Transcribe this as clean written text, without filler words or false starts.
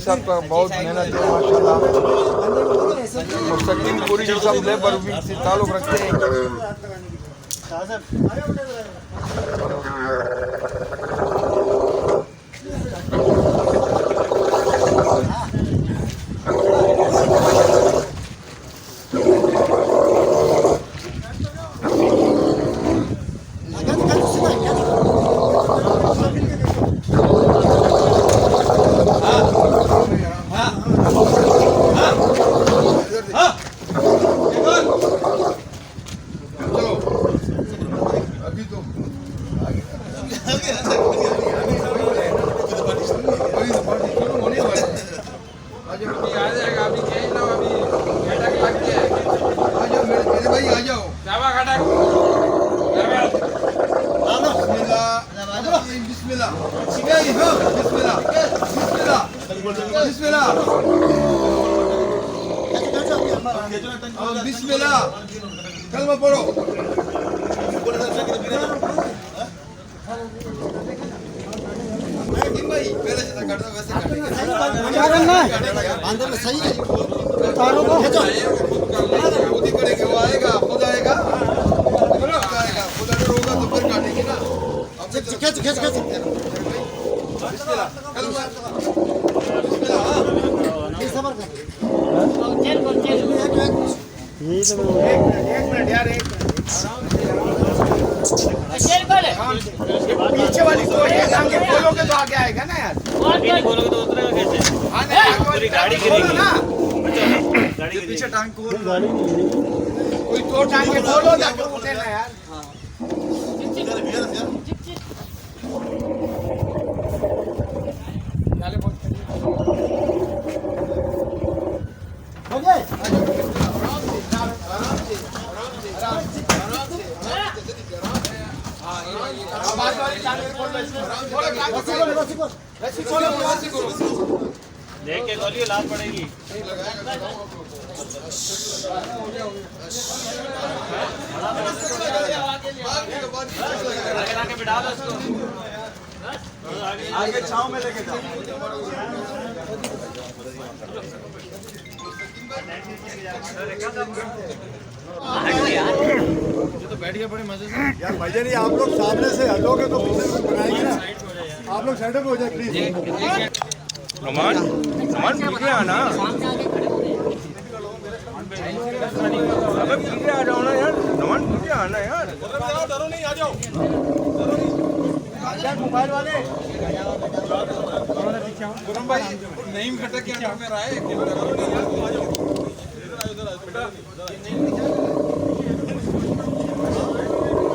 साहब का बहुत मेहनत है माशाल्लाह। मुस्तकीम पूरी जी सब लेबर से ताल्लुक रखते हैं। बिस्मिल्लाह कलमा पढ़ो। क्या करना है अंदर में सही है तारों को खींचो खुद ही करेंगे वो आएगा खुद आएगा खुद अगर होगा तो फिर काटेंगे ना। खींच खींच खींच बिस्मिल्लाह कलमा बिस्मिल्लाह सबर कर चल बोल चल यही तो एक मिनट यार एक चल बोले पीछे वाली को ये आगे बोलोगे तो आगे आएगा ना यार नहीं बोलोगे तो उतरेगा कैसे। हां पूरी गाड़ी गिरेगी ना गाड़ी के पीछे टांग को गाड़ी नहीं कोई दो टांग के बोलो जाके उठे ना यार। हां चिक चिक नाले बहुत हो गए देख के गोली लाल पड़ेगी। आगे बिठा दो इसको आगे छांव में लेके जाओ। तो बैठ गया बड़े मजे से यार। मजे नहीं आप लोग सामने से हटोगे तो पीछे बनाएंगे ना। आप लोग साइड में हो जाए प्लीज। नमान नमान पीछे आना अबे पीछे आ जाओ ना यार। नमान पीछे आना यार। डरो नहीं आ जाओ मोबाइल वाले गुरम भाई नहीं खटक क्या में रहा है।